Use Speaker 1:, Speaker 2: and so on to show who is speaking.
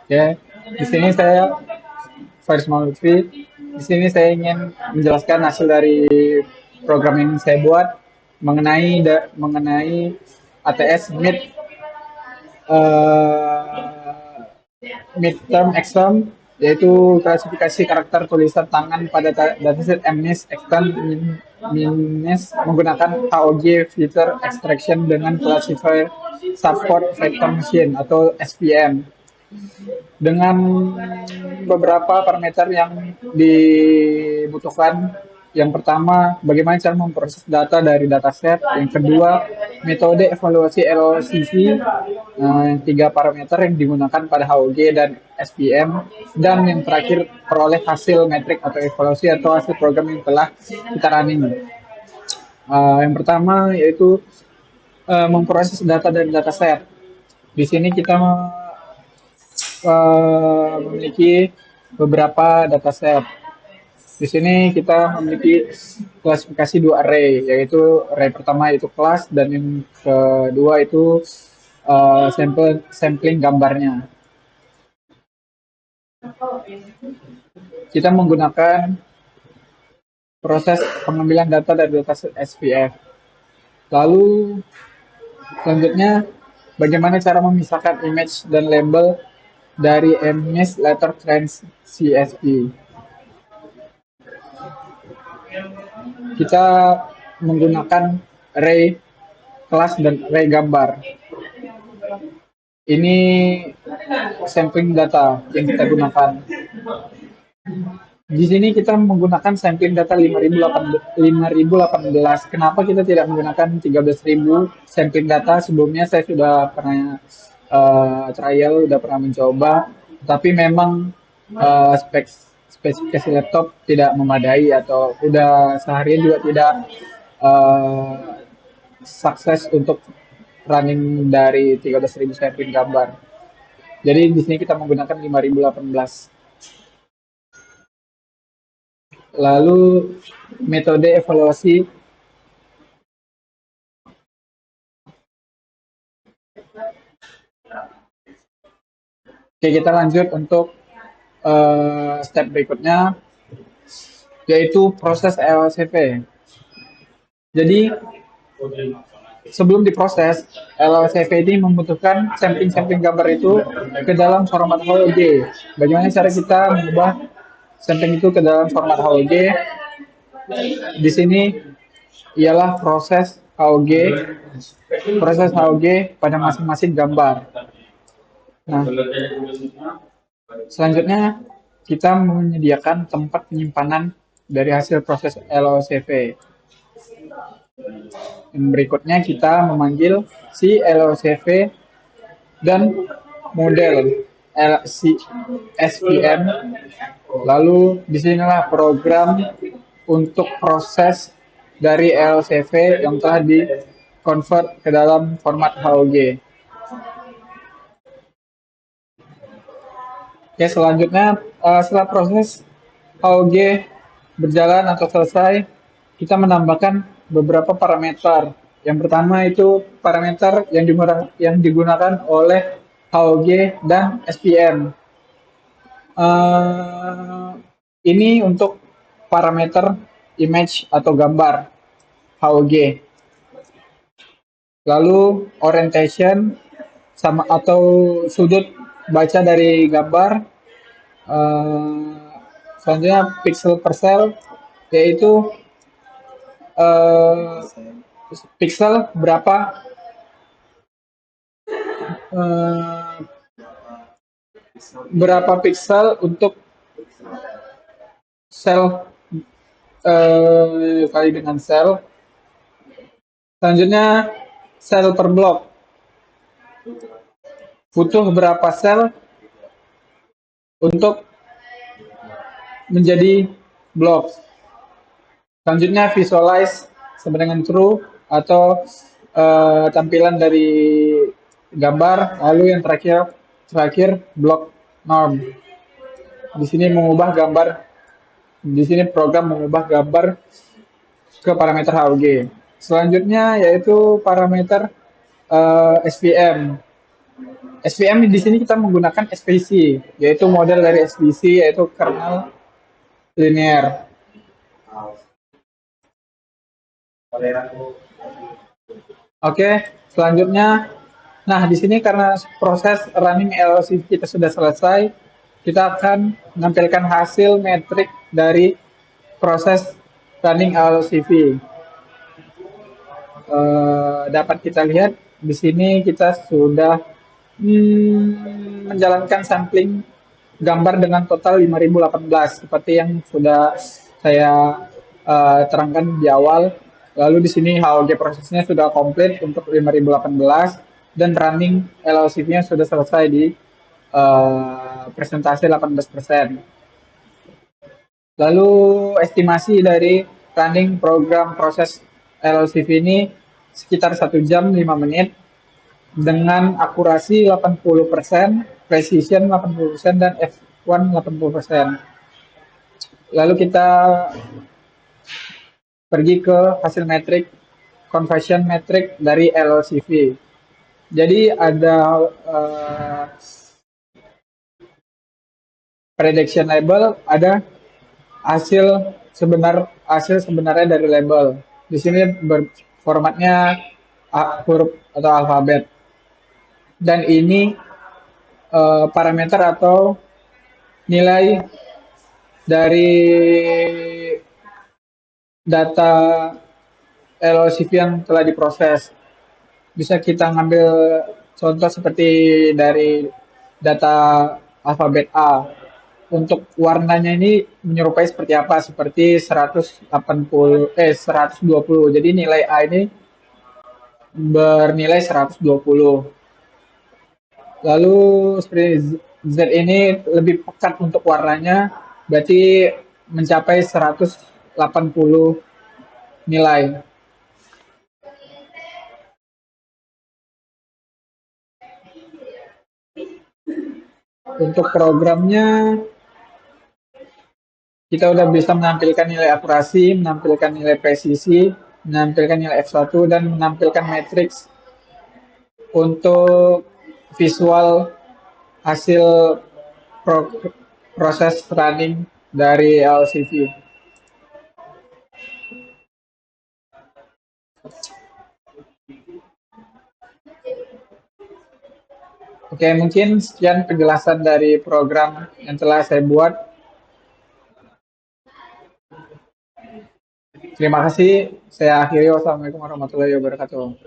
Speaker 1: Ya, di sini saya Faris Lutfi. Di sini saya ingin menjelaskan hasil dari program yang saya buat mengenai ATS eh, midterm exam, yaitu klasifikasi karakter tulisan tangan pada dataset MNIST extend MNIST menggunakan HOG filter extraction dengan classifier support vector machine atau SVM dengan beberapa parameter yang dibutuhkan. Yang pertama, bagaimana cara memproses data dari dataset. Yang kedua, metode evaluasi LOCC. Yang tiga parameter yang digunakan pada HOG dan SPM. Dan yang terakhir, peroleh hasil metrik atau evaluasi atau hasil program yang telah kita running. Yang pertama yaitu memproses data dari dataset. Di sini kita memiliki beberapa dataset. Di sini kita memiliki klasifikasi dua array, yaitu array pertama itu kelas dan yang kedua itu sampling gambarnya. Kita menggunakan proses pengambilan data dari dataset SPF. Lalu selanjutnya bagaimana cara memisahkan image dan label dari MNIST Letter Trends CSV. Kita menggunakan array kelas dan array gambar. Ini sampling data yang kita gunakan. Di sini kita menggunakan sampling data 5018. Kenapa kita tidak menggunakan 13.000 sampling data? Sebelumnya saya sudah pernah trial, sudah pernah mencoba, tapi memang spesifikasi laptop tidak memadai atau udah seharian juga tidak sukses untuk running dari 13.000 sampling gambar. Jadi di sini kita menggunakan 5018. Lalu metode evaluasi. Oke, kita lanjut untuk step berikutnya, yaitu proses LCV. Jadi sebelum diproses, LCV ini membutuhkan sampling-sampling gambar itu ke dalam format HOG. Bagaimana cara kita mengubah sampling itu ke dalam format HOG? Di sini ialah proses HOG pada masing-masing gambar. Nah, selanjutnya kita menyediakan tempat penyimpanan dari hasil proses LOCV. Yang berikutnya kita memanggil si LOCV dan model SVM. Lalu disinilah program untuk proses dari LCV yang telah di convert ke dalam format HOG. Oke, selanjutnya setelah proses HOG berjalan atau selesai, kita menambahkan beberapa parameter. Yang pertama itu parameter yang digunakan oleh HOG dan SPM. Ini untuk parameter image atau gambar HOG. Lalu orientation sama atau sudut baca dari gambar. Selanjutnya pixel per cell, yaitu pixel berapa pixel untuk sel kali dengan sel. Selanjutnya sel per blok, butuh berapa sel untuk menjadi blok. Selanjutnya visualize sama dengan true atau tampilan dari gambar. Lalu yang terakhir block norm. Di sini program mengubah gambar ke parameter HOG. Selanjutnya yaitu parameter SVM. SVM di sini kita menggunakan SVC, yaitu model dari SVC yaitu kernel linear. Oke, selanjutnya, nah di sini karena proses running LLC kita sudah selesai, kita akan menampilkan hasil metrik dari proses running LLCV. Dapat kita lihat di sini kita sudah menjalankan sampling gambar dengan total 5018 seperti yang sudah saya terangkan di awal. Lalu di sini HOG prosesnya sudah komplit untuk 5018 dan running LLCV-nya sudah selesai di presentasi 18%. Lalu estimasi dari running program proses LLCV ini sekitar 1 jam 5 menit dengan akurasi 80%, precision 80%, dan F1 80%. Lalu kita pergi ke hasil metrik, conversion metrik dari LLCV. Jadi ada prediction label, ada hasil sebenarnya dari label. Di sini formatnya huruf atau alfabet. Dan ini parameter atau nilai dari data LLCV yang telah diproses. Bisa kita ngambil contoh seperti dari data alfabet A. Untuk warnanya ini menyerupai seperti apa? Seperti 120. Jadi nilai A ini bernilai 120. Lalu seperti Z ini lebih pekat untuk warnanya, berarti mencapai 180 nilai. Untuk programnya, kita udah bisa menampilkan nilai akurasi, menampilkan nilai presisi, menampilkan nilai F1, dan menampilkan matriks untuk visual hasil proses running dari LCV. Oke, mungkin sekian penjelasan dari program yang telah saya buat. Terima kasih. Saya akhiri. Wassalamualaikum warahmatullahi wabarakatuh.